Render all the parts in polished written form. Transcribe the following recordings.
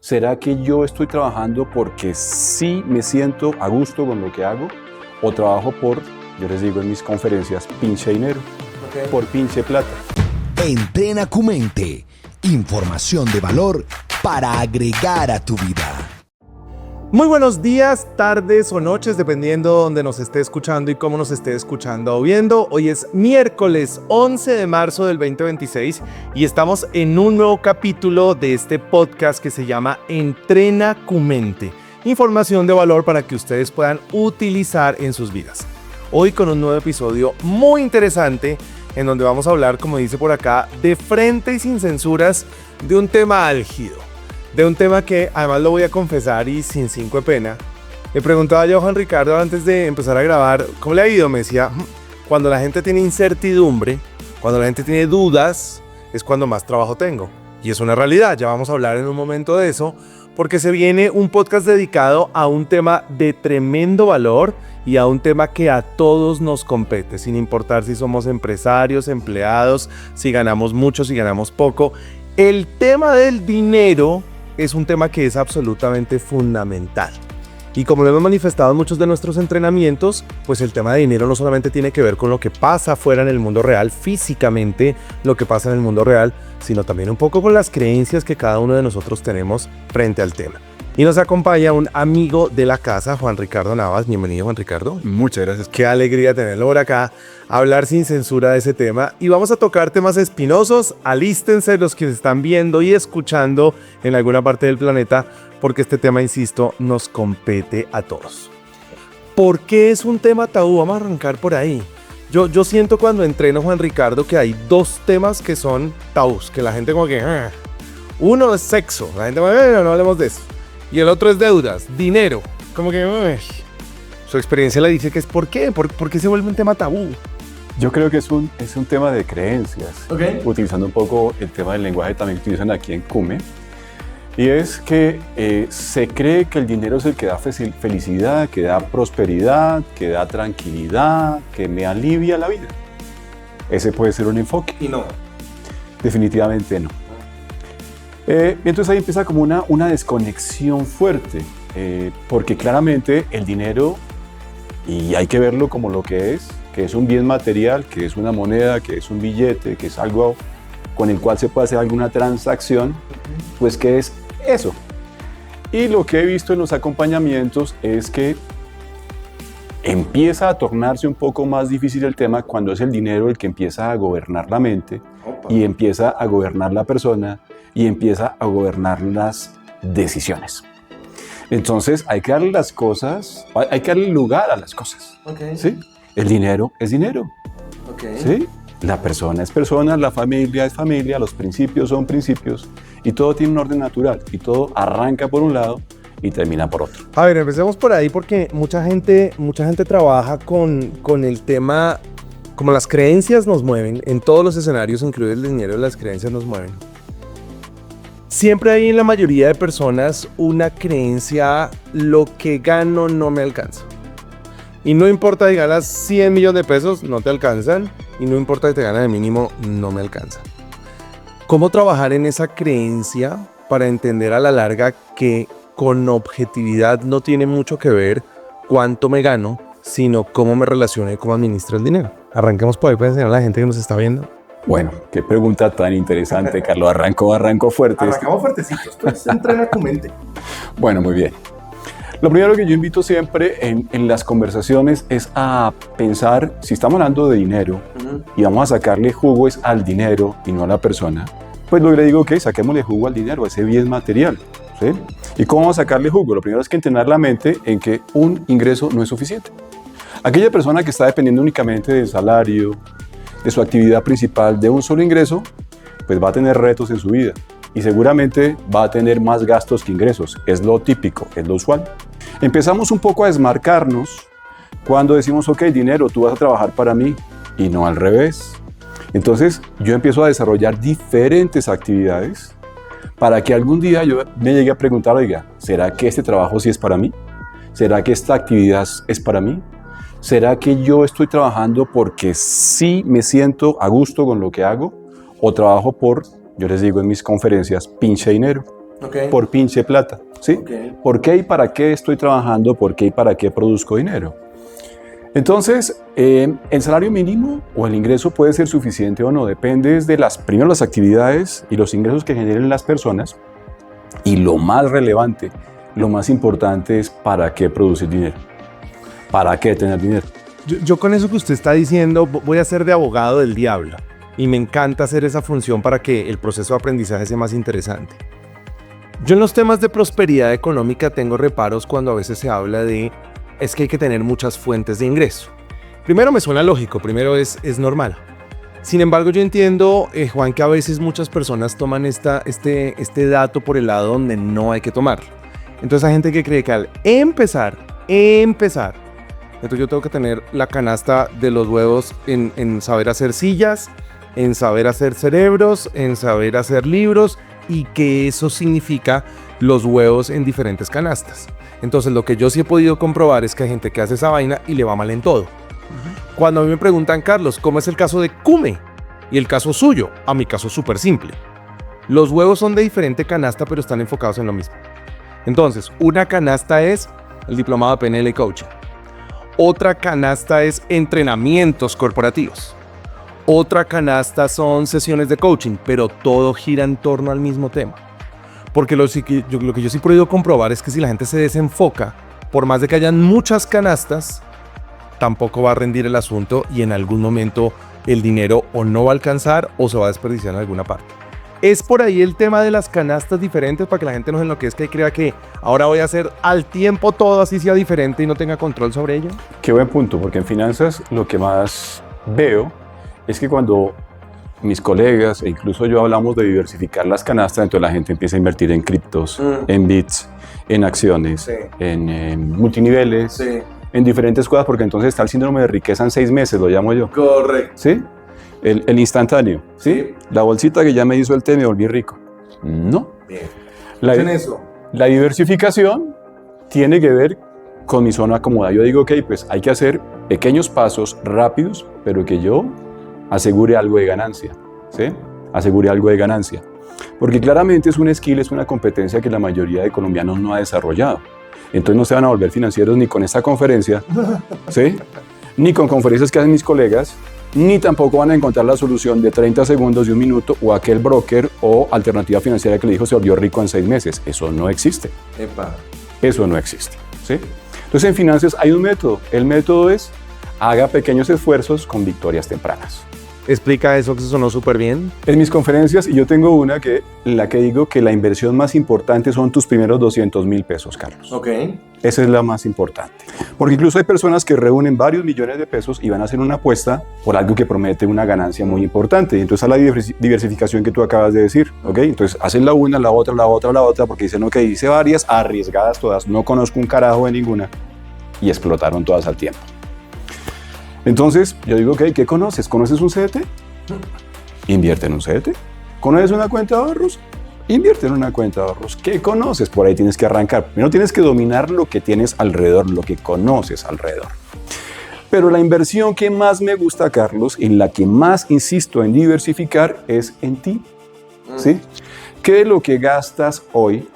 ¿Será que yo estoy trabajando porque sí me siento a gusto con lo que hago? ¿O trabajo por, yo les digo en mis conferencias, pinche dinero, por pinche plata? Entrena tu mente. Información de valor para agregar a tu vida. Muy buenos días, tardes o noches, dependiendo de donde nos esté escuchando y cómo nos esté escuchando o viendo. Hoy es miércoles 11 de marzo del 2026 y estamos en un nuevo capítulo de este podcast que se llama Entrena tu mente. Información de valor para que ustedes puedan utilizar en sus vidas. Hoy con un nuevo episodio muy interesante en donde vamos a hablar, como dice por acá, de frente y sin censuras de un tema álgido. De un tema que, además lo voy a confesar y sin cinco de pena, le preguntaba yo a Juan Ricardo antes de empezar a grabar, ¿cómo le ha ido? Me decía, cuando la gente tiene incertidumbre, cuando la gente tiene dudas, es cuando más trabajo tengo. Y es una realidad, ya vamos a hablar en un momento de eso, porque se viene un podcast dedicado a un tema de tremendo valor y a un tema que a todos nos compete, sin importar si somos empresarios, empleados, si ganamos mucho, si ganamos poco. El tema del dinero es un tema que es absolutamente fundamental. Y como lo hemos manifestado en muchos de nuestros entrenamientos, pues el tema de dinero no solamente tiene que ver con lo que pasa afuera en el mundo real, físicamente lo que pasa en el mundo real, sino también un poco con las creencias que cada uno de nosotros tenemos frente al tema. Y nos acompaña un amigo de la casa, Juan Ricardo Navas. Bienvenido, Juan Ricardo. Muchas gracias. Qué alegría tenerlo por acá, hablar sin censura de ese tema. Y vamos a tocar temas espinosos. Alístense los que se están viendo y escuchando en alguna parte del planeta, porque este tema, insisto, nos compete a todos. ¿Por qué es un tema tabú? Vamos a arrancar por ahí. Yo siento cuando entreno, Juan Ricardo, que hay dos temas que son tabús, que la gente como que... Uno es sexo, la gente bueno, no hablemos de eso. Y el otro es deudas, dinero. Como que... Su experiencia le dice que es ¿por qué? ¿Por qué se vuelve un tema tabú? Yo creo que es un tema de creencias. Okay. Utilizando un poco el tema del lenguaje también que utilizan aquí en CUME. Y es que se cree que el dinero es el que da felicidad, que da prosperidad, que da tranquilidad, que me alivia la vida. Ese puede ser un enfoque. Y no. Definitivamente no. Y entonces ahí empieza como una desconexión fuerte, porque claramente el dinero, y hay que verlo como lo que es un bien material, que es una moneda, que es un billete, que es algo con el cual se puede hacer alguna transacción, pues ¿qué es eso? Y lo que he visto en los acompañamientos es que empieza a tornarse un poco más difícil el tema cuando es el dinero el que empieza a gobernar la mente. Opa. Y empieza a gobernar la persona y empieza a gobernar las decisiones. Entonces hay que darle las cosas, hay que darle lugar a las cosas. Okay. ¿Sí? El dinero es dinero. Okay. ¿Sí? La persona es persona, la familia es familia, los principios son principios y todo tiene un orden natural y todo arranca por un lado y termina por otro. A ver, empecemos por ahí porque mucha gente trabaja con el tema, como las creencias nos mueven, en todos los escenarios, incluido el dinero, las creencias nos mueven. Siempre hay en la mayoría de personas una creencia, lo que gano no me alcanza. Y no importa si ganas 100 millones de pesos, no te alcanzan. Y no importa si te ganas el mínimo, no me alcanza. ¿Cómo trabajar en esa creencia para entender a la larga que con objetividad no tiene mucho que ver cuánto me gano, sino cómo me relaciono y cómo administro el dinero? Arranquemos por ahí para enseñar a la gente que nos está viendo. Bueno, qué pregunta tan interesante, Carlos. Arranco fuerte. Arrancamos fuertecitos. Esto es entrena tu mente. Bueno, muy bien. Lo primero que yo invito siempre en las conversaciones es a pensar, si estamos hablando de dinero y vamos a sacarle jugo es al dinero y no a la persona, pues lo que le digo es que saquémosle jugo al dinero, a ese bien material. ¿Sí? ¿Y cómo vamos a sacarle jugo? Lo primero es que entrenar la mente en que un ingreso no es suficiente. Aquella persona que está dependiendo únicamente del salario, de su actividad principal, de un solo ingreso, pues va a tener retos en su vida y seguramente va a tener más gastos que ingresos. Es lo típico, es lo usual. Empezamos un poco a desmarcarnos cuando decimos, ok, dinero, tú vas a trabajar para mí y no al revés. Entonces yo empiezo a desarrollar diferentes actividades para que algún día yo me llegue a preguntar, oiga, ¿será que este trabajo sí es para mí? ¿Será que esta actividad es para mí? ¿Será que yo estoy trabajando porque sí me siento a gusto con lo que hago? ¿O trabajo por, yo les digo en mis conferencias, pinche dinero? por pinche plata, ¿sí? ¿Por qué y para qué estoy trabajando? ¿Por qué y para qué produzco dinero? Entonces, el salario mínimo o el ingreso puede ser suficiente o no, depende de primero las actividades y los ingresos que generen las personas, y lo más relevante, lo más importante es para qué producir dinero, para qué tener dinero. Yo con eso que usted está diciendo voy a ser de abogado del diablo y me encanta hacer esa función para que el proceso de aprendizaje sea más interesante. Yo en los temas de prosperidad económica tengo reparos cuando a veces se habla de es que hay que tener muchas fuentes de ingreso. Primero me suena lógico, primero es normal. Sin embargo, yo entiendo, Juan, que a veces muchas personas toman este dato por el lado donde no hay que tomarlo. Entonces hay gente que cree que al empezar, entonces yo tengo que tener la canasta de los huevos en saber hacer sillas, en saber hacer cerebros, en saber hacer libros, y que eso significa los huevos en diferentes canastas. Entonces lo que yo sí he podido comprobar es que hay gente que hace esa vaina y le va mal en todo. Cuando a mí me preguntan, Carlos, ¿cómo es el caso de Cume? Y el caso suyo, a mi caso es súper simple. Los huevos son de diferente canasta, pero están enfocados en lo mismo. Entonces, una canasta es el diplomado de PNL y coaching. Otra canasta es entrenamientos corporativos. Otra canasta son sesiones de coaching, pero todo gira en torno al mismo tema. Porque lo que yo sí he podido comprobar es que si la gente se desenfoca, por más de que hayan muchas canastas, tampoco va a rendir el asunto y en algún momento el dinero o no va a alcanzar o se va a desperdiciar en alguna parte. Es por ahí el tema de las canastas diferentes para que la gente no se enloquezca y crea que ahora voy a hacer al tiempo todo así sea diferente y no tenga control sobre ello. Qué buen punto, porque en finanzas lo que más veo es que cuando mis colegas e incluso yo hablamos de diversificar las canastas, entonces la gente empieza a invertir en criptos, en bits, en acciones, en multiniveles, en diferentes cosas, porque entonces está el síndrome de riqueza en 6 meses, lo llamo yo. Correcto. ¿Sí? El instantáneo, ¿sí? La bolsita que ya me hizo el té, me volví rico. No. Bien. La diversificación tiene que ver con mi zona cómoda. Yo digo, ok, pues hay que hacer pequeños pasos rápidos, pero que yo asegure algo de ganancia, ¿sí? Asegure algo de ganancia. Porque claramente es un skill, es una competencia que la mayoría de colombianos no ha desarrollado. Entonces no se van a volver financieros ni con esta conferencia, ¿sí? Ni con conferencias que hacen mis colegas, ni tampoco van a encontrar la solución de 30 segundos, de 1 minuto, o aquel broker o alternativa financiera que le dijo se volvió rico en 6 meses. Eso no existe. Eso no existe, ¿sí? Entonces en finanzas hay un método. El método es haga pequeños esfuerzos con victorias tempranas. Explica eso, que se sonó súper bien. En mis conferencias, y yo tengo una en la que digo que la inversión más importante son tus primeros 200,000 pesos, Carlos. Ok. Esa es la más importante. Porque incluso hay personas que reúnen varios millones de pesos y van a hacer una apuesta por algo que promete una ganancia muy importante. Y entonces a la diversificación que tú acabas de decir, ¿ok? Entonces hacen la una, la otra, porque dicen, ok, hice varias, arriesgadas todas, no conozco un carajo de ninguna, y explotaron todas al tiempo. Entonces, yo digo, ok, ¿qué conoces? ¿Conoces un CDT? Invierte en un CDT. ¿Conoces una cuenta de ahorros? Invierte en una cuenta de ahorros. ¿Qué conoces? Por ahí tienes que arrancar. Primero tienes que dominar lo que tienes alrededor, lo que conoces alrededor. Pero la inversión que más me gusta, Carlos, en la que más insisto en diversificar, es en ti. ¿Sí? ¿Qué de lo que gastas hoy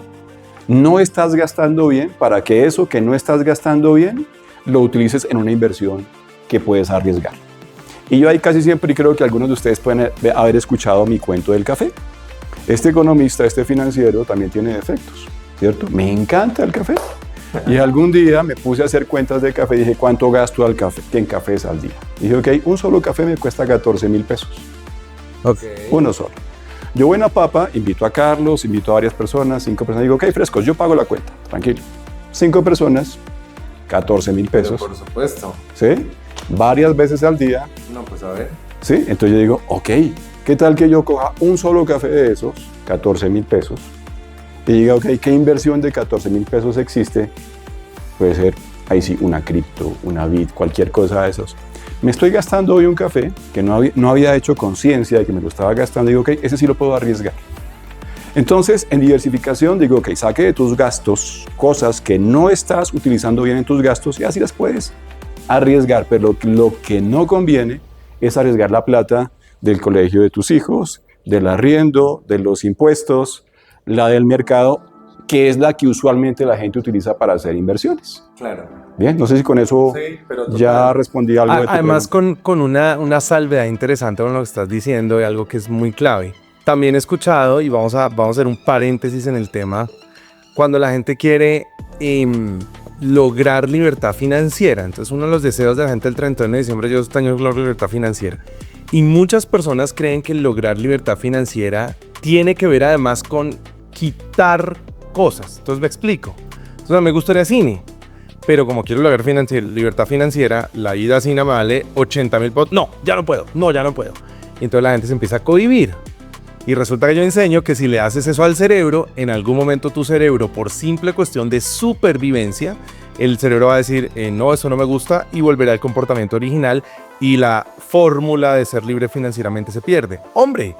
no estás gastando bien para que eso que no estás gastando bien lo utilices en una inversión que puedes arriesgar? Y yo ahí casi siempre, y creo que algunos de ustedes pueden haber escuchado mi cuento del café. Este economista, este financiero, también tiene defectos, ¿cierto? Me encanta el café. Y algún día me puse a hacer cuentas de café y dije, ¿cuánto gasto en cafés al día? Y dije, ok, un solo café me cuesta 14,000 pesos. Okay. Uno solo. Yo, buena papa, invito a Carlos, invito a varias personas, 5 personas, digo, ok, frescos, yo pago la cuenta, tranquilo. 5 personas, 14,000 pesos. Pero por supuesto. ¿Sí? Varias veces al día. No, pues a ver. ¿Sí? Entonces yo digo, ok, ¿qué tal que yo coja un solo café de esos, 14,000 pesos, y diga, ok, ¿qué inversión de 14,000 pesos existe? Puede ser, ahí sí, una cripto, una bit, cualquier cosa de esos. Me estoy gastando hoy un café que no había hecho conciencia de que me lo estaba gastando, y digo, ok, ese sí lo puedo arriesgar. Entonces, en diversificación digo, ok, saque de tus gastos cosas que no estás utilizando bien en tus gastos y así las puedes arriesgar, pero lo que no conviene es arriesgar la plata del colegio de tus hijos, del arriendo, de los impuestos, la del mercado, que es la que usualmente la gente utiliza para hacer inversiones. Claro. Bien, no sé si con eso ya respondí algo de tu Además, pregunta. con una salvedad interesante con lo que estás diciendo y algo que es muy clave. También he escuchado, y vamos a hacer un paréntesis en el tema, cuando la gente quiere lograr libertad financiera. Entonces, uno de los deseos de la gente el 31 de diciembre, yo este año logro libertad financiera. Y muchas personas creen que lograr libertad financiera tiene que ver además con quitar cosas. Entonces me explico. Entonces me gustaría cine, pero como quiero lograr libertad financiera, la ida a cine vale 80,000 pesos. No, ya no puedo. Y entonces la gente se empieza a cohibir. Y resulta que yo enseño que si le haces eso al cerebro, en algún momento tu cerebro, por simple cuestión de supervivencia, el cerebro va a decir, no, eso no me gusta, y volverá al comportamiento original, y la fórmula de ser libre financieramente se pierde. Hombre,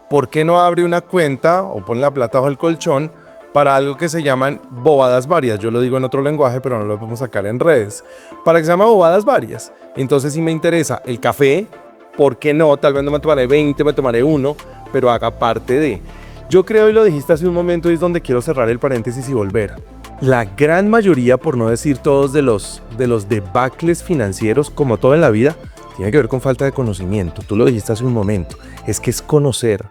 ¿por qué no abre una cuenta o pone la plata bajo el colchón para algo que se llaman bobadas varias? Yo lo digo en otro lenguaje, pero no lo podemos sacar en redes. Para que se llama bobadas varias. Entonces, si me interesa el café, ¿por qué no? Tal vez no me tomaré 20, me tomaré uno, pero haga parte de. Yo creo, y lo dijiste hace un momento, y es donde quiero cerrar el paréntesis y volver. La gran mayoría, por no decir todos, de los debacles financieros, como todo en la vida, tiene que ver con falta de conocimiento. Tú lo dijiste hace un momento. Es que es conocer.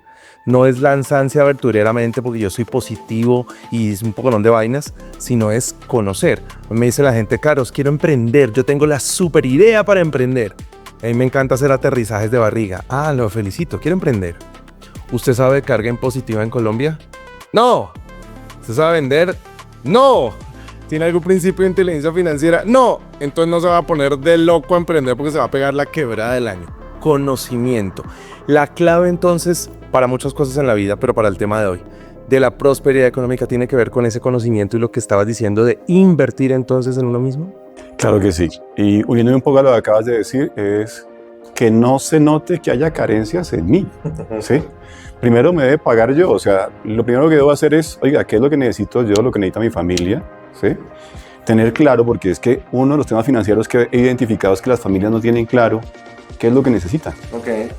No es lanzarse aventureramente porque yo soy positivo y es un poco de vainas, sino es conocer. Me dice la gente, Carlos, quiero emprender. Yo tengo la super idea para emprender. A mí me encanta hacer aterrizajes de barriga. Ah, lo felicito. Quiero emprender. ¿Usted sabe carga impositiva en Colombia? No. ¿Usted sabe vender? No. ¿Tiene algún principio de inteligencia financiera? No. Entonces no se va a poner de loco a emprender porque se va a pegar la quebrada del año. Conocimiento. La clave entonces para muchas cosas en la vida, pero para el tema de hoy, de la prosperidad económica, tiene que ver con ese conocimiento y lo que estabas diciendo de invertir entonces en uno mismo. Claro que sí. Y uniendo un poco a lo que acabas de decir, es que no se note que haya carencias en mí, ¿sí? Primero me debe pagar yo, o sea, lo primero que debo hacer es, oiga, ¿qué es lo que necesito yo, lo que necesita mi familia? ¿Sí? Tener claro, porque es que uno de los temas financieros que he identificado es que las familias no tienen claro qué es lo que necesitan. Okay.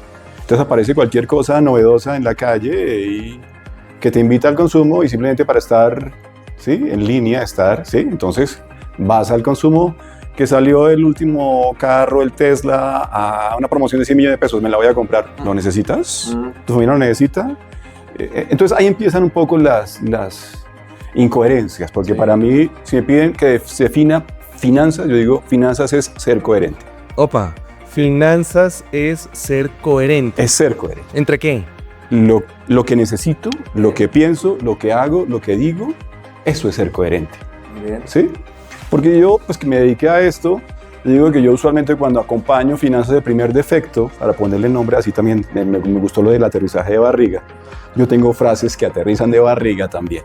Entonces aparece cualquier cosa novedosa en la calle y que te invita al consumo y simplemente para estar, ¿sí? En línea, ¿sí? Entonces vas al consumo, que salió el último carro, el Tesla, a una promoción de 100 millones de pesos, me la voy a comprar. ¿Lo necesitas? ¿Tu familia lo necesita? Entonces ahí empiezan un poco las incoherencias, porque para mí, si me piden que se defina finanzas, yo digo, finanzas es ser coherente. Opa, finanzas es ser coherente. Es ser coherente. ¿Entre qué? Lo que necesito, lo que pienso, lo que hago, lo que digo, eso es ser coherente. Bien. ¿Sí? Porque yo, pues que me dediqué a esto, digo que yo usualmente cuando acompaño finanzas de primer defecto, para ponerle nombre, así también me gustó lo del aterrizaje de barriga, yo tengo frases que aterrizan de barriga también.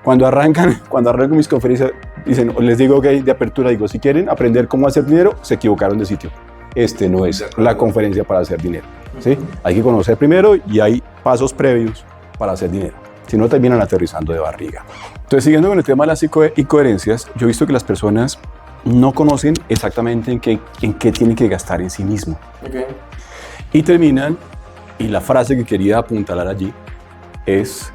Cuando arranco mis conferencias, les digo que de apertura, digo, si quieren aprender cómo hacer dinero, se equivocaron de sitio. Este no es la conferencia para hacer dinero, ¿sí? Hay que conocer primero y hay pasos previos para hacer dinero. Si no, terminan aterrizando de barriga. Entonces, siguiendo con el tema de las incoherencias, yo he visto que las personas no conocen exactamente en qué tienen que gastar en sí mismo. Okay. Y terminan, y la frase que quería apuntalar allí es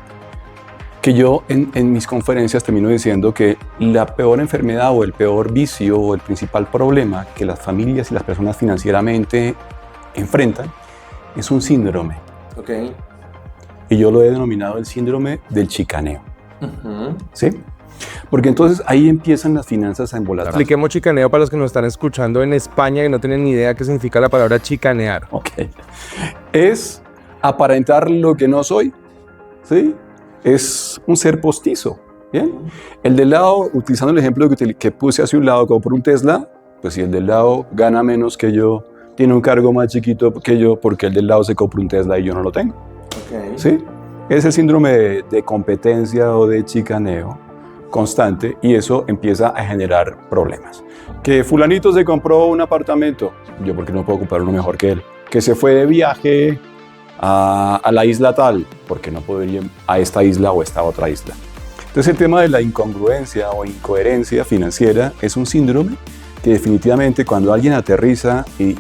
que yo en mis conferencias termino diciendo que la peor enfermedad o el peor vicio o el principal problema que las familias y las personas financieramente enfrentan es un síndrome. Okay. Y yo lo he denominado el síndrome del chicaneo. ¿Sí? Porque entonces ahí empiezan las finanzas a embolatar. Expliquemos chicaneo para los que nos están escuchando en España y no tienen ni idea qué significa la palabra chicanear. Ok. Es aparentar lo que no soy, ¿sí? Es un ser postizo, ¿bien? El del lado, utilizando el ejemplo que puse hacia un lado, como por un Tesla, pues si el del lado gana menos que yo, tiene un cargo más chiquito que yo, porque el del lado se compra un Tesla y yo no lo tengo. Okay. ¿Sí? Es el síndrome de competencia o de chicaneo constante y eso empieza a generar problemas. Que fulanito se compró un apartamento, yo porque no puedo comprar uno mejor que él. Que se fue de viaje a la isla tal, porque no puedo ir a esta isla o a esta otra isla. Entonces el tema de la incongruencia o incoherencia financiera es un síndrome que definitivamente cuando alguien aterriza y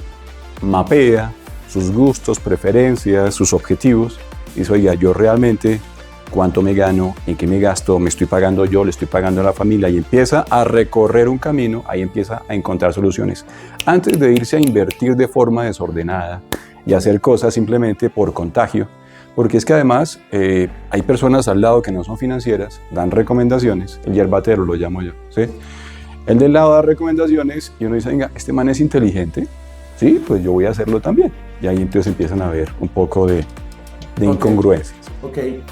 mapea sus gustos, preferencias, sus objetivos, dice, oiga, yo realmente cuánto me gano, en qué me gasto, me estoy pagando yo, le estoy pagando a la familia, y empieza a recorrer un camino, ahí empieza a encontrar soluciones. Antes de irse a invertir de forma desordenada y hacer cosas simplemente por contagio, porque es que además hay personas al lado que no son financieras, dan recomendaciones, el yerbatero lo llamo yo, ¿sí? El del lado da recomendaciones y uno dice, venga, este man es inteligente, sí, pues yo voy a hacerlo también. Y ahí entonces empiezan a ver un poco de incongruencias. Okay.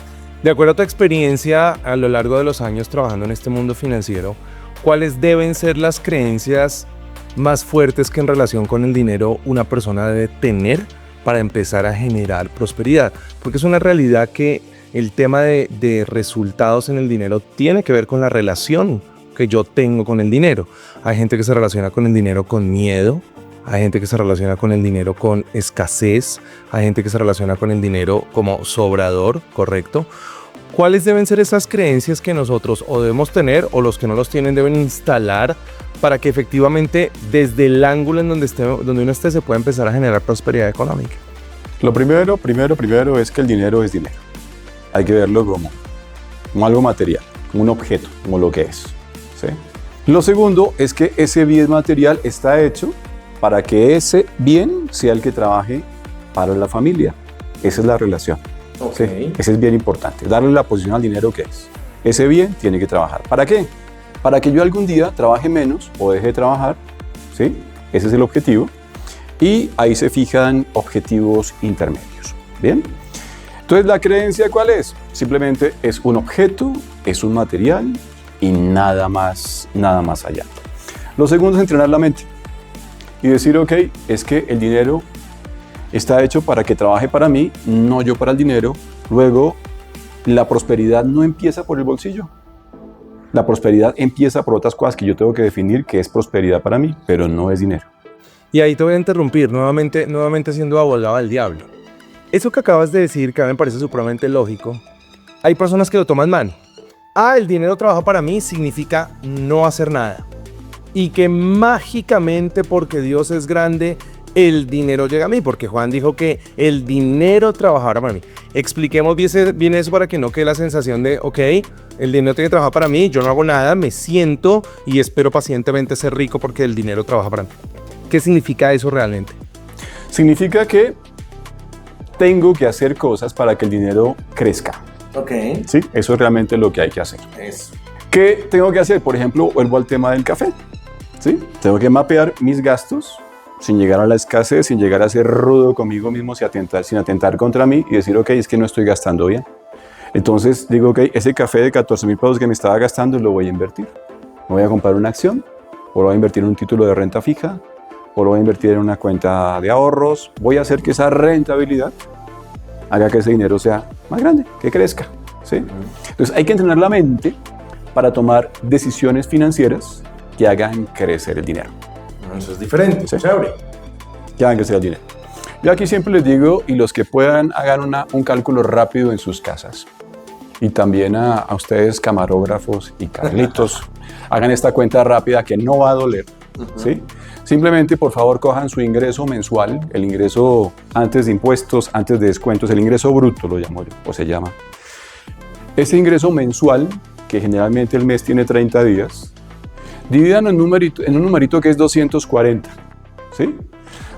De acuerdo a tu experiencia a lo largo de los años trabajando en este mundo financiero, ¿cuáles deben ser las creencias más fuertes que en relación con el dinero una persona debe tener para empezar a generar prosperidad? Porque es una realidad que el tema de resultados en el dinero tiene que ver con la relación que yo tengo con el dinero. Hay gente que se relaciona con el dinero con miedo, hay gente que se relaciona con el dinero con escasez, hay gente que se relaciona con el dinero como sobrador, ¿correcto? ¿Cuáles deben ser esas creencias que nosotros o debemos tener o los que no los tienen deben instalar para que efectivamente desde el ángulo en donde uno esté se pueda empezar a generar prosperidad económica? Lo primero es que el dinero es dinero. Hay que verlo como algo material, como un objeto, como lo que es, ¿sí? Lo segundo es que ese bien material está hecho para que ese bien sea el que trabaje para la familia. Esa es la relación. Okay. ¿Sí? Ese es bien importante, darle la posición al dinero que es. Ese bien tiene que trabajar. ¿Para qué? Para que yo algún día trabaje menos o deje de trabajar, ¿sí? Ese es el objetivo. Y ahí se fijan objetivos intermedios. ¿Bien? Entonces, ¿la creencia cuál es? Simplemente es un objeto, es un material y nada más allá. Lo segundo es entrenar la mente y decir, ok, es que el dinero está hecho para que trabaje para mí, no yo para el dinero. Luego, la prosperidad no empieza por el bolsillo. La prosperidad empieza por otras cosas que yo tengo que definir que es prosperidad para mí, pero no es dinero. Y ahí te voy a interrumpir, nuevamente siendo abogado del diablo. Eso que acabas de decir, que a mí me parece supremamente lógico, hay personas que lo toman mal. El dinero trabaja para mí significa no hacer nada. Y que mágicamente, porque Dios es grande, el dinero llega a mí, porque Juan dijo que el dinero trabajará para mí. Expliquemos bien eso para que no quede la sensación de, ok, el dinero tiene que trabajar para mí, yo no hago nada, me siento y espero pacientemente ser rico porque el dinero trabaja para mí. ¿Qué significa eso realmente? Significa que tengo que hacer cosas para que el dinero crezca. Ok. Sí, eso es realmente lo que hay que hacer. Eso. ¿Qué tengo que hacer? Por ejemplo, vuelvo al tema del café. ¿Sí? Tengo que mapear mis gastos sin llegar a la escasez, sin llegar a ser rudo conmigo mismo, sin atentar contra mí y decir, ok, es que no estoy gastando bien. Entonces digo, ok, ese café de 14,000 pesos que me estaba gastando lo voy a invertir. Me voy a comprar una acción, o lo voy a invertir en un título de renta fija, o lo voy a invertir en una cuenta de ahorros. Voy a hacer que esa rentabilidad haga que ese dinero sea más grande, que crezca, ¿sí? Entonces hay que entrenar la mente para tomar decisiones financieras que hagan crecer el dinero. Eso es diferente, sí. Chévere. Que hagan crecer el dinero. Yo aquí siempre les digo, y los que puedan hagan un cálculo rápido en sus casas. Y también a ustedes camarógrafos y Carlitos, hagan esta cuenta rápida que no va a doler, ¿sí? Simplemente, por favor, cojan su ingreso mensual, el ingreso antes de impuestos, antes de descuentos, el ingreso bruto lo llamo yo, o se llama. Ese ingreso mensual, que generalmente el mes tiene 30 días, divídanlo en un numerito que es 240, ¿sí?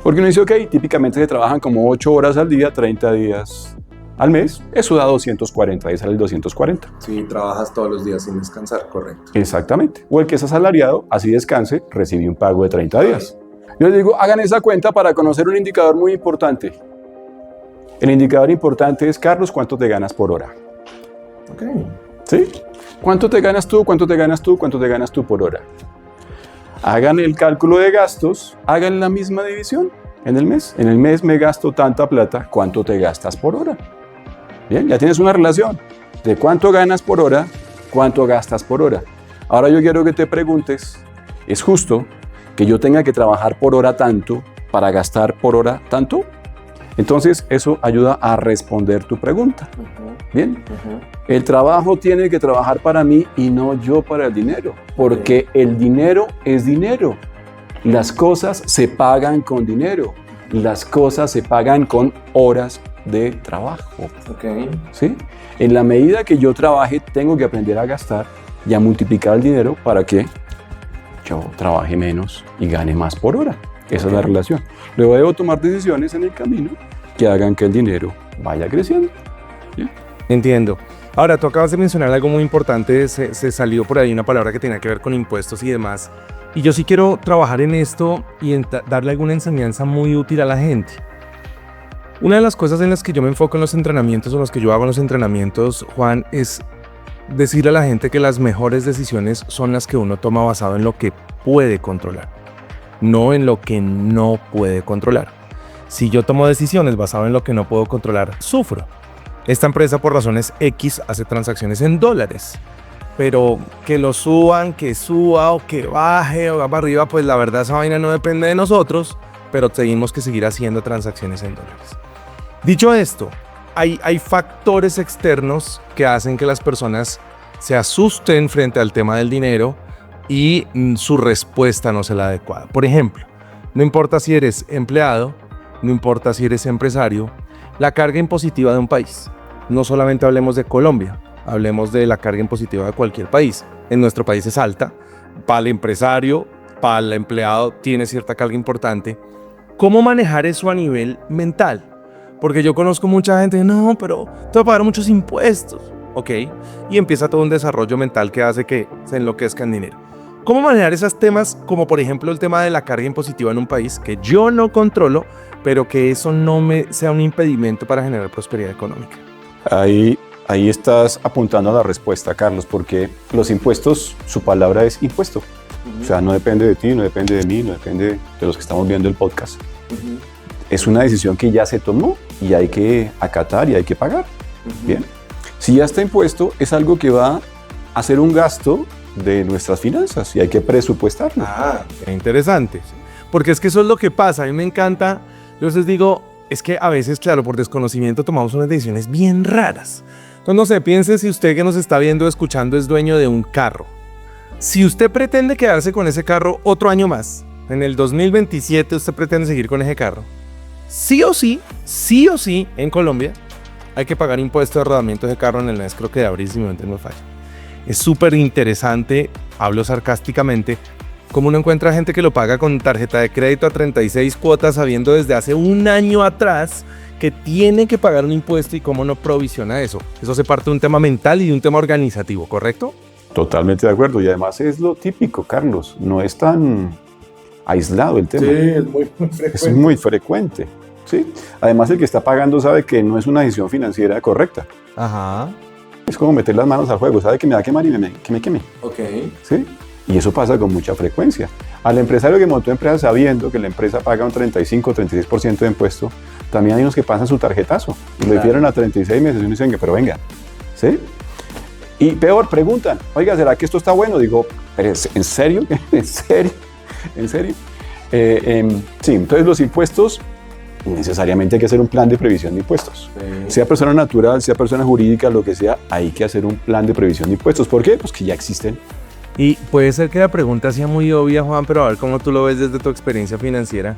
Porque uno dice, ok, típicamente se trabajan como 8 horas al día, 30 días al mes, eso da 240, ahí sale el 240. Sí, trabajas todos los días sin descansar, correcto. Exactamente. O el que es asalariado, así descanse, recibe un pago de 30 días. Yo les digo, hagan esa cuenta para conocer un indicador muy importante. El indicador importante es, Carlos, ¿cuánto te ganas por hora? Ok. ¿Sí? ¿Cuánto te ganas tú? ¿Cuánto te ganas tú? ¿Cuánto te ganas tú por hora? Hagan el cálculo de gastos, hagan la misma división en el mes. En el mes me gasto tanta plata, ¿cuánto te gastas por hora? Bien, ya tienes una relación de cuánto ganas por hora, cuánto gastas por hora. Ahora yo quiero que te preguntes, ¿es justo que yo tenga que trabajar por hora tanto para gastar por hora tanto? Entonces eso ayuda a responder tu pregunta. Bien, el trabajo tiene que trabajar para mí y no yo para el dinero, porque el dinero es dinero. Las cosas se pagan con dinero, las cosas se pagan con horas de trabajo. Okay. ¿Sí? En la medida que yo trabaje, tengo que aprender a gastar y a multiplicar el dinero para que yo trabaje menos y gane más por hora. Esa es la relación. Luego debo tomar decisiones en el camino que hagan que el dinero vaya creciendo. ¿Sí? Entiendo. Ahora, tú acabas de mencionar algo muy importante, se salió por ahí una palabra que tenía que ver con impuestos y demás. Y yo sí quiero trabajar en esto y darle alguna enseñanza muy útil a la gente. Una de las cosas en las que yo me enfoco en los entrenamientos, o las que yo hago en los entrenamientos, Juan, es decirle a la gente que las mejores decisiones son las que uno toma basado en lo que puede controlar, no en lo que no puede controlar. Si yo tomo decisiones basado en lo que no puedo controlar, sufro. Esta empresa por razones X hace transacciones en dólares, pero que lo suban, que suba o que baje o va para arriba, pues la verdad esa vaina no depende de nosotros, pero tenemos que seguir haciendo transacciones en dólares. Dicho esto, hay factores externos que hacen que las personas se asusten frente al tema del dinero y su respuesta no sea la adecuada. Por ejemplo, no importa si eres empleado, no importa si eres empresario, la carga impositiva de un país. No solamente hablemos de Colombia, hablemos de la carga impositiva de cualquier país. En nuestro país es alta, para el empresario, para el empleado tiene cierta carga importante. ¿Cómo manejar eso a nivel mental? Porque yo conozco mucha gente, no, pero te voy a pagar muchos impuestos, ¿ok? Y empieza todo un desarrollo mental que hace que se enloquezca en dinero. ¿Cómo manejar esos temas, como por ejemplo el tema de la carga impositiva en un país que yo no controlo, pero que eso no me sea un impedimento para generar prosperidad económica? Ahí estás apuntando a la respuesta, Carlos, porque los impuestos, su palabra es impuesto. O sea, no depende de ti, no depende de mí, no depende de los que estamos viendo el podcast. Es una decisión que ya se tomó y hay que acatar y hay que pagar. Bien. Si ya está impuesto, es algo que va a ser un gasto de nuestras finanzas y hay que presupuestarlo. Qué interesante. Porque es que eso es lo que pasa. A mí me encanta. Yo les digo, es que a veces, claro, por desconocimiento tomamos unas decisiones bien raras. Entonces, no sé, piense si usted que nos está viendo o escuchando es dueño de un carro. Si usted pretende quedarse con ese carro otro año más, en el 2027 usted pretende seguir con ese carro, sí o sí, en Colombia, hay que pagar impuestos de rodamiento de carro en el mes, creo que de abril, si mi mente no me falla. Es súper interesante, hablo sarcásticamente, cómo uno encuentra gente que lo paga con tarjeta de crédito a 36 cuotas, sabiendo desde hace un año atrás que tiene que pagar un impuesto y cómo no provisiona eso. Eso se parte de un tema mental y de un tema organizativo, ¿correcto? Totalmente de acuerdo. Y además es lo típico, Carlos. No es tan aislado el tema. Sí, es muy frecuente. Es muy frecuente. ¿Sí? Además, el que está pagando sabe que no es una decisión financiera correcta. Ajá. Es como meter las manos al fuego. Sabe que me va a quemar y que me queme. Ok. ¿Sí? Y eso pasa con mucha frecuencia. Al empresario que montó empresa sabiendo que la empresa paga un 35 o 36% de impuesto, también hay unos que pasan su tarjetazo y lo difieren a 36 meses y uno dice, pero venga, ¿sí? Y peor, preguntan, oiga, ¿será que esto está bueno? Digo, ¿en serio? ¿En serio? ¿En serio? Sí, entonces los impuestos, necesariamente hay que hacer un plan de previsión de impuestos. Sí. Sea persona natural, sea persona jurídica, lo que sea, hay que hacer un plan de previsión de impuestos. ¿Por qué? Pues que ya existen. Y puede ser que la pregunta sea muy obvia, Juan, pero a ver cómo tú lo ves desde tu experiencia financiera.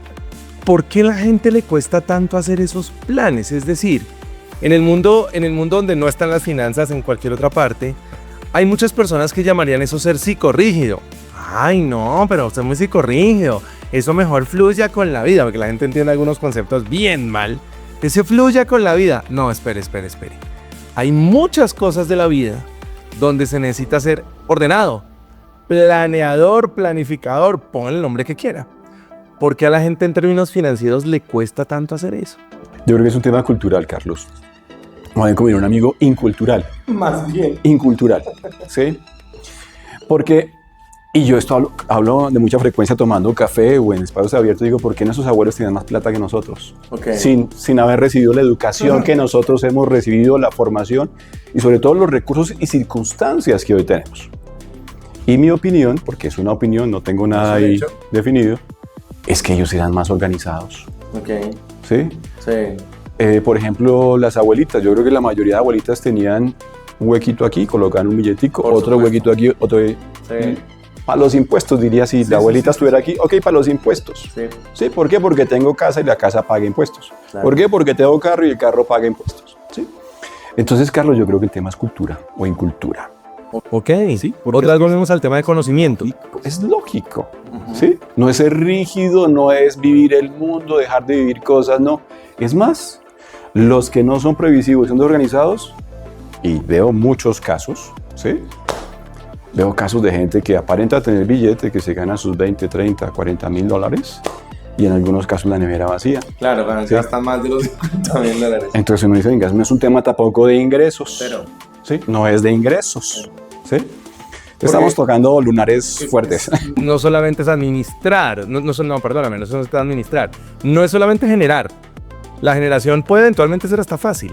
¿Por qué a la gente le cuesta tanto hacer esos planes? Es decir, en el mundo donde no están las finanzas, en cualquier otra parte, hay muchas personas que llamarían eso ser psicorrígido. Ay, no, pero usted es muy psicorrígido. Eso mejor fluya con la vida, porque la gente entiende algunos conceptos bien mal. Que se fluya con la vida. No, espere. Hay muchas cosas de la vida donde se necesita ser ordenado, planeador, planificador, póngale el nombre que quiera. ¿Por qué a la gente en términos financieros le cuesta tanto hacer eso? Yo creo que es un tema cultural, Carlos. Más bien como un amigo incultural. Más bien. Incultural, ¿sí? Porque, y yo esto hablo de mucha frecuencia tomando café o en espacios abiertos, digo, ¿por qué nuestros abuelos tienen más plata que nosotros? Okay. Sin haber recibido la educación que nosotros hemos recibido, la formación y sobre todo los recursos y circunstancias que hoy tenemos. Y mi opinión, porque es una opinión, no tengo nada ahí definido, es que ellos eran más organizados. Okay. ¿Sí? Sí. Por ejemplo, las abuelitas, yo creo que la mayoría de abuelitas tenían un huequito aquí, colocaban un billetico, otro huequito aquí, otro... Sí. Para los impuestos, diría, si la abuelita estuviera aquí, ok, para los impuestos. Sí. ¿Sí? ¿Por qué? Porque tengo casa y la casa paga impuestos. Claro. ¿Por qué? Porque tengo carro y el carro paga impuestos. ¿Sí? Entonces, Carlos, yo creo que el tema es cultura o incultura. Ok, Sí, otra vez volvemos al tema de conocimiento. Es lógico, ¿sí? No es ser rígido, no es vivir el mundo, dejar de vivir cosas, no. Es más, los que no son previsivos, son organizados, y veo muchos casos, ¿sí? Veo casos de gente que aparenta tener billete, que se gana sus 20, 30, 40 mil dólares, y en algunos casos la nevera vacía. Claro, cuando se gastan más de los 50 mil dólares. Entonces uno dice, venga, no es un tema tampoco de ingresos. Pero, ¿sí? No es de ingresos, ¿sí? Estamos tocando lunares fuertes. no solamente es administrar, perdóname, no es administrar, no es solamente generar. La generación puede eventualmente ser hasta fácil,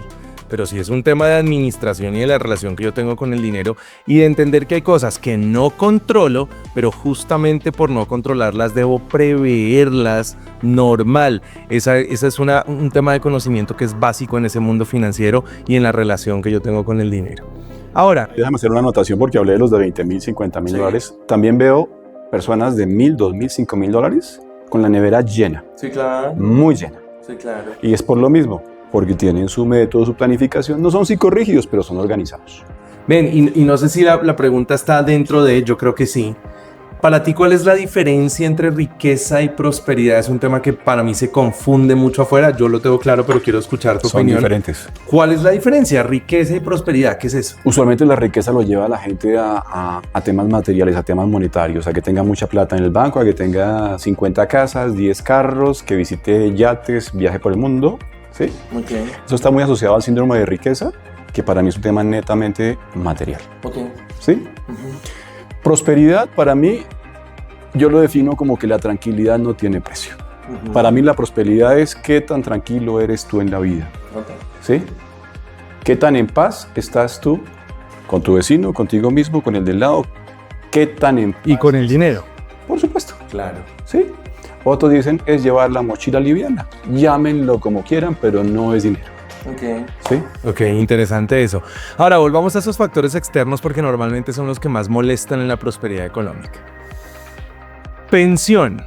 pero si es un tema de administración y de la relación que yo tengo con el dinero y de entender que hay cosas que no controlo, pero justamente por no controlarlas debo preverlas normal. Esa es un tema de conocimiento que es básico en ese mundo financiero y en la relación que yo tengo con el dinero. Ahora, Déjame hacer una anotación porque hablé de los de 20 mil, 50 mil dólares. También veo personas de 1,000, 2,000, 5,000 dólares con la nevera llena, sí, claro, muy llena. sí, claro. Y es por lo mismo, porque tienen su método, su planificación. No son psicorrígidos, pero son organizados. Ven, y no sé si la pregunta está dentro de, yo creo que sí. Para ti, ¿cuál es la diferencia entre riqueza y prosperidad? Es un tema que para mí se confunde mucho afuera. Yo lo tengo claro, pero quiero escuchar tu Son opinión. diferentes. ¿Cuál es la diferencia? Riqueza y prosperidad, ¿qué es eso? Usualmente la riqueza lo lleva a la gente a temas materiales, a temas monetarios, a que tenga mucha plata en el banco, a que tenga 50 casas, 10 carros, que visite yates, viaje por el mundo, ¿sí? Okay. Eso está muy asociado al síndrome de riqueza, que para mí es un tema netamente material, ¿sí? Prosperidad, para mí, yo lo defino como que la tranquilidad no tiene precio. Para mí la prosperidad es qué tan tranquilo eres tú en la vida, ¿sí? ¿Qué tan en paz estás tú con tu vecino, contigo mismo, con el del lado? ¿Qué tan en paz? Y con el dinero. Por supuesto, Claro. ¿sí? Otros dicen es llevar la mochila liviana. Llámenlo como quieran, pero no es dinero, ¿sí? Ok, interesante eso. Ahora, volvamos a esos factores externos porque normalmente son los que más molestan en la prosperidad económica. Pensión.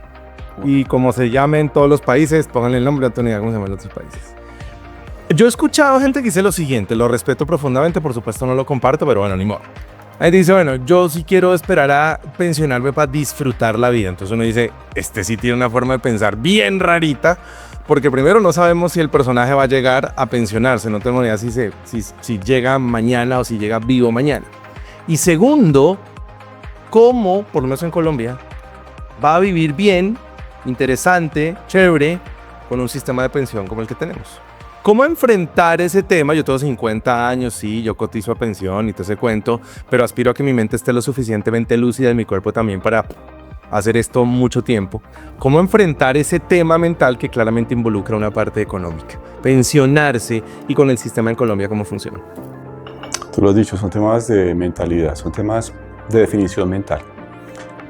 Y como se llame en todos los países, pónganle el nombre, Antonio, ¿cómo se llama en otros países? Yo he escuchado gente que dice lo siguiente, lo respeto profundamente, por supuesto no lo comparto, pero bueno, ni modo. Ahí dice, bueno, yo sí quiero esperar a pensionarme para disfrutar la vida. Entonces uno dice, este sí tiene una forma de pensar bien rarita, porque primero no sabemos si el personaje va a llegar a pensionarse, no tengo ni idea si llega mañana o si llega vivo mañana. Y segundo, cómo, por lo menos en Colombia, va a vivir bien, interesante, chévere, con un sistema de pensión como el que tenemos. ¿Cómo enfrentar ese tema? Yo tengo 50 años, sí, yo cotizo a pensión y todo ese cuento, pero aspiro a que mi mente esté lo suficientemente lúcida y mi cuerpo también para hacer esto mucho tiempo. ¿Cómo enfrentar ese tema mental que claramente involucra una parte económica? Pensionarse y con el sistema en Colombia, ¿cómo funciona? Tú lo has dicho, son temas de mentalidad, son temas de definición mental.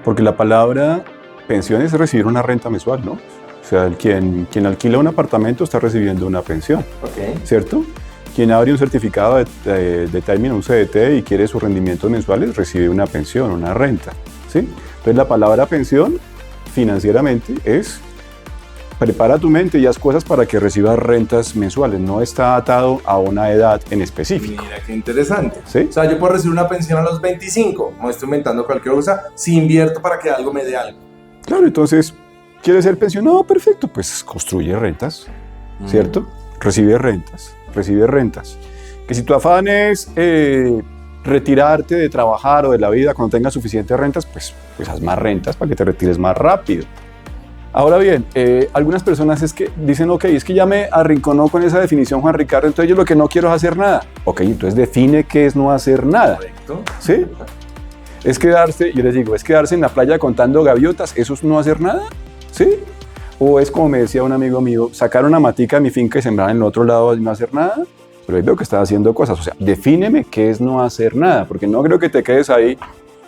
Porque la palabra pensión es recibir una renta mensual, ¿no? O sea, quien alquila un apartamento está recibiendo una pensión, ¿cierto? Quien abre un certificado de término, un CDT, y quiere sus rendimientos mensuales, recibe una pensión, una renta, ¿sí? Entonces la palabra pensión, financieramente, es prepara tu mente y haz cosas para que recibas rentas mensuales. No está atado a una edad en específico. Mira, qué interesante. ¿Sí? O sea, yo puedo recibir una pensión a los 25, no estoy inventando cualquier cosa, si invierto para que algo me dé algo. Claro, entonces, ¿quieres ser pensionado? Perfecto, pues construye rentas, ¿cierto? Recibe rentas. Que si tu afán es retirarte de trabajar o de la vida cuando tengas suficientes rentas, pues haz más rentas para que te retires más rápido. Ahora bien, algunas personas es que dicen, ok, es que ya me arrinconó con esa definición Juan Ricardo, entonces yo lo que no quiero es hacer nada. Ok, entonces define qué es no hacer nada. Correcto. ¿Sí? Es quedarse, yo les digo, es quedarse en la playa contando gaviotas, ¿eso es no hacer nada? ¿Sí? O es como me decía un amigo mío, sacar una matica de mi finca y sembrar en el otro lado y no hacer nada, pero ahí veo que estás haciendo cosas. O sea, defíneme qué es no hacer nada, porque no creo que te quedes ahí.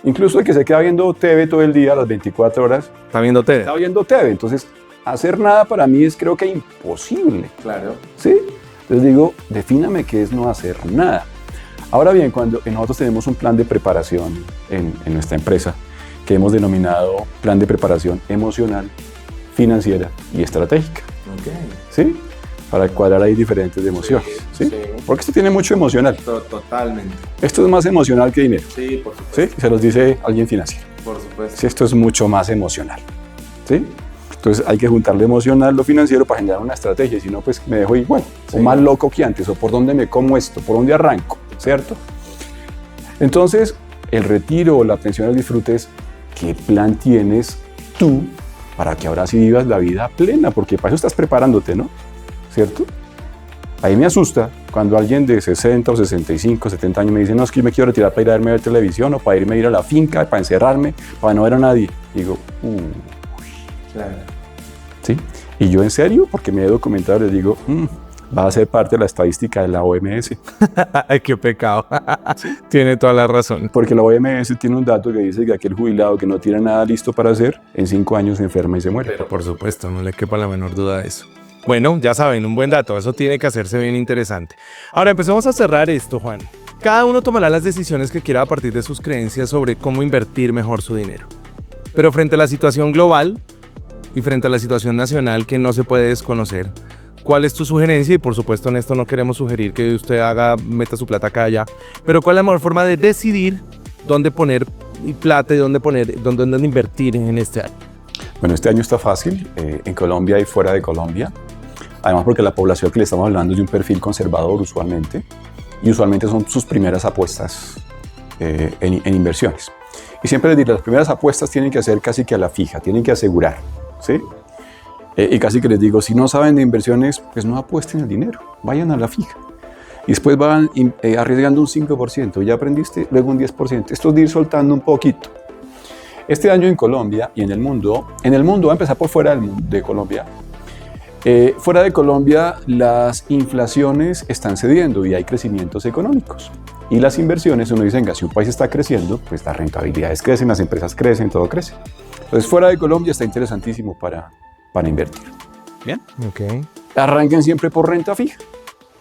Incluso el que se queda viendo TV todo el día, las 24 horas, ¿Está viendo TV? está viendo TV. Entonces, hacer nada para mí es creo que imposible. Claro. ¿Sí? Entonces digo, defíname qué es no hacer nada. Ahora bien, cuando nosotros tenemos un plan de preparación en nuestra empresa, que hemos denominado plan de preparación emocional, financiera y estratégica. Ok. ¿Sí? para cuadrar ahí diferentes emociones, ¿sí? Porque esto tiene mucho emocional. Totalmente. Esto es más emocional que dinero. Sí, por supuesto. ¿Sí? Se los dice alguien financiero. Por supuesto. Sí, esto es mucho más emocional, ¿sí? Entonces hay que juntar lo emocional, lo financiero para generar una estrategia, si no, pues me dejo igual, o más loco que antes, o por dónde me como esto, por dónde arranco, ¿cierto? Entonces, el retiro o la pensión al disfrute es qué plan tienes tú para que ahora sí vivas la vida plena, porque para eso estás preparándote, ¿no? ¿Cierto? Ahí me asusta cuando alguien de 60 o 65, 70 años me dice, no, es que yo me quiero retirar para ir a verme a ver televisión o para irme a ir a la finca, para encerrarme, para no ver a nadie. Digo, Claro. ¿sí? Y yo en serio, porque me he documentado, les digo, va a ser parte de la estadística de la OMS. Ay, qué pecado. Tiene toda la razón. Porque la OMS tiene un dato que dice que aquel jubilado que no tiene nada listo para hacer, en 5 años se enferma y se muere. Pero por supuesto, no le quepa la menor duda de eso. Bueno, ya saben, un buen dato, eso tiene que hacerse bien interesante. Ahora empecemos a cerrar esto, Juan. Cada uno tomará las decisiones que quiera a partir de sus creencias sobre cómo invertir mejor su dinero. Pero frente a la situación global y frente a la situación nacional que no se puede desconocer, ¿cuál es tu sugerencia? Y por supuesto en esto no queremos sugerir que usted meta su plata acá allá, pero ¿cuál es la mejor forma de decidir dónde poner plata y dónde invertir en este año? Bueno, este año está fácil, en Colombia y fuera de Colombia. Además porque la población que le estamos hablando es de un perfil conservador usualmente, y usualmente son sus primeras apuestas en inversiones. Y siempre les digo, las primeras apuestas tienen que hacer casi que a la fija, tienen que asegurar, ¿sí? Y casi que les digo, si no saben de inversiones, pues no apuesten el dinero, vayan a la fija. Y después van arriesgando un 5%, ya aprendiste, luego un 10%. Esto es de ir soltando un poquito. Este año en Colombia y en el mundo va a empezar por fuera de Colombia. Fuera de Colombia las inflaciones están cediendo y hay crecimientos económicos. Y las inversiones, uno dice, venga, si un país está creciendo, pues las rentabilidades crecen, las empresas crecen, todo crece. Entonces fuera de Colombia está interesantísimo para invertir. Bien. Ok. Arranquen siempre por renta fija,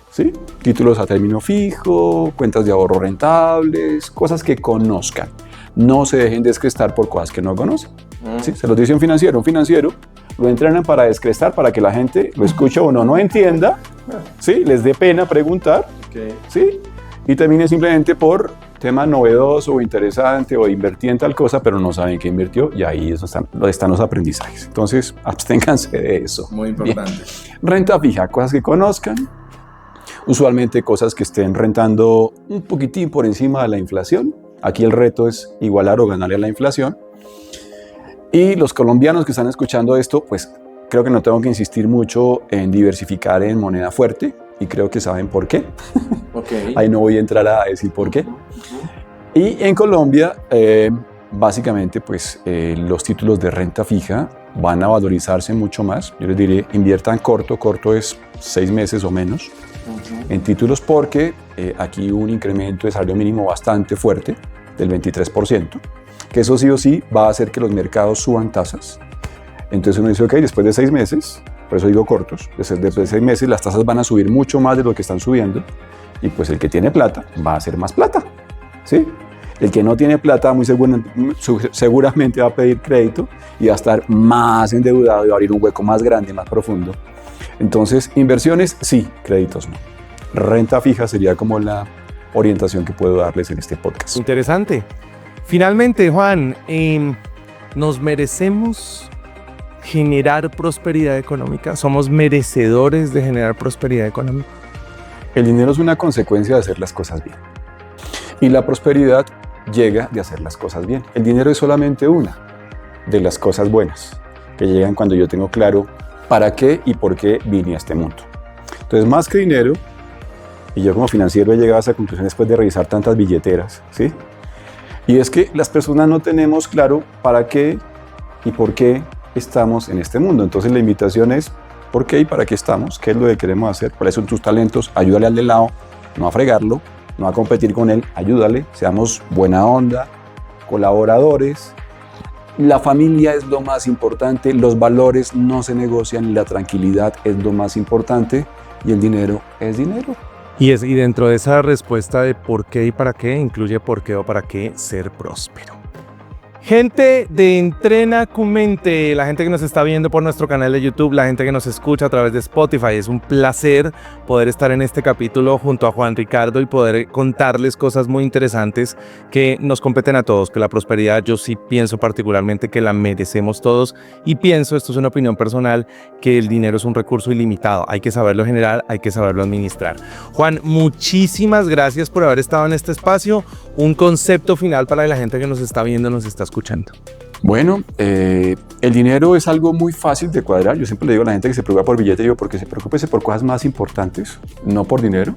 ¿sí? Títulos a término fijo, cuentas de ahorro rentables, cosas que conozcan. No se dejen descrestar por cosas que no conocen. ¿Sí? Se los dice un financiero. Un financiero lo entrenan para descrestar, para que la gente lo escuche o no entienda, ¿sí? Les dé pena preguntar, ¿sí? Y termine simplemente por tema novedoso o interesante o invertí en tal cosa, pero no saben qué invirtió, y ahí están los aprendizajes. Entonces, absténganse de eso. Muy importante. Bien. Renta fija, cosas que conozcan, usualmente cosas que estén rentando un poquitín por encima de la inflación. Aquí el reto es igualar o ganarle a la inflación. Y los colombianos que están escuchando esto, pues creo que no tengo que insistir mucho en diversificar en moneda fuerte, y creo que saben por qué. Okay. Ahí no voy a entrar a decir por qué. Y en Colombia, básicamente, pues los títulos de renta fija van a valorizarse mucho más. Yo les diré, inviertan corto es 6 meses o menos en títulos, porque aquí hubo un incremento de salario mínimo bastante fuerte, del 23%, que eso sí o sí va a hacer que los mercados suban tasas. Entonces uno dice, ok, después de 6 meses, por eso digo cortos, después de 6 meses las tasas van a subir mucho más de lo que están subiendo, y pues el que tiene plata va a hacer más plata, ¿sí? El que no tiene plata seguramente va a pedir crédito y va a estar más endeudado y va a abrir un hueco más grande, más profundo. Entonces, inversiones sí, créditos no. Renta fija sería como la orientación que puedo darles en este podcast. Interesante. Finalmente, Juan, ¿nos merecemos generar prosperidad económica? ¿Somos merecedores de generar prosperidad económica? El dinero es una consecuencia de hacer las cosas bien. Y la prosperidad llega de hacer las cosas bien. El dinero es solamente una de las cosas buenas que llegan cuando yo tengo claro para qué y por qué vine a este mundo. Entonces, más que dinero, y yo como financiero he llegado a esa conclusión después de revisar tantas billeteras, ¿sí? Y es que las personas no tenemos claro para qué y por qué estamos en este mundo. Entonces la invitación es por qué y para qué estamos, qué es lo que queremos hacer, cuáles son tus talentos, ayúdale al de lado, no a fregarlo, no a competir con él, ayúdale, seamos buena onda, colaboradores. La familia es lo más importante, los valores no se negocian, la tranquilidad es lo más importante y el dinero es dinero. Y dentro de esa respuesta de por qué y para qué, incluye por qué o para qué ser próspero. Gente de Entrena tu Mente, la gente que nos está viendo por nuestro canal de YouTube, la gente que nos escucha a través de Spotify, es un placer poder estar en este capítulo junto a Juan Ricardo y poder contarles cosas muy interesantes que nos competen a todos, que la prosperidad yo sí pienso particularmente que la merecemos todos y pienso, esto es una opinión personal, que el dinero es un recurso ilimitado, hay que saberlo generar, hay que saberlo administrar. Juan, muchísimas gracias por haber estado en este espacio, un concepto final para la gente que nos está viendo, nos está escuchando. Bueno, el dinero es algo muy fácil de cuadrar. Yo siempre le digo a la gente que se preocupa por billete, digo, porque se preocúpese por cosas más importantes, no por dinero.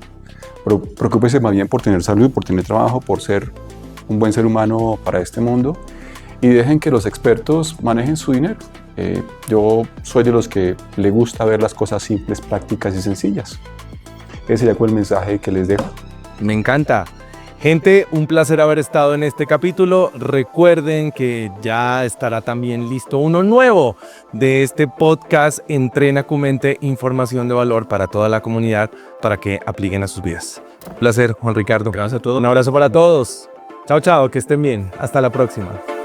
Pero preocúpese más bien por tener salud, por tener trabajo, por ser un buen ser humano para este mundo y dejen que los expertos manejen su dinero. Yo soy de los que le gusta ver las cosas simples, prácticas y sencillas. Ese sería el mensaje que les dejo. Me encanta. Gente, un placer haber estado en este capítulo. Recuerden que ya estará también listo uno nuevo de este podcast Entrena tu Mente, información de valor para toda la comunidad para que apliquen a sus vidas. Un placer, Juan Ricardo. Gracias a todos. Un abrazo para todos. Chao, chao, que estén bien. Hasta la próxima.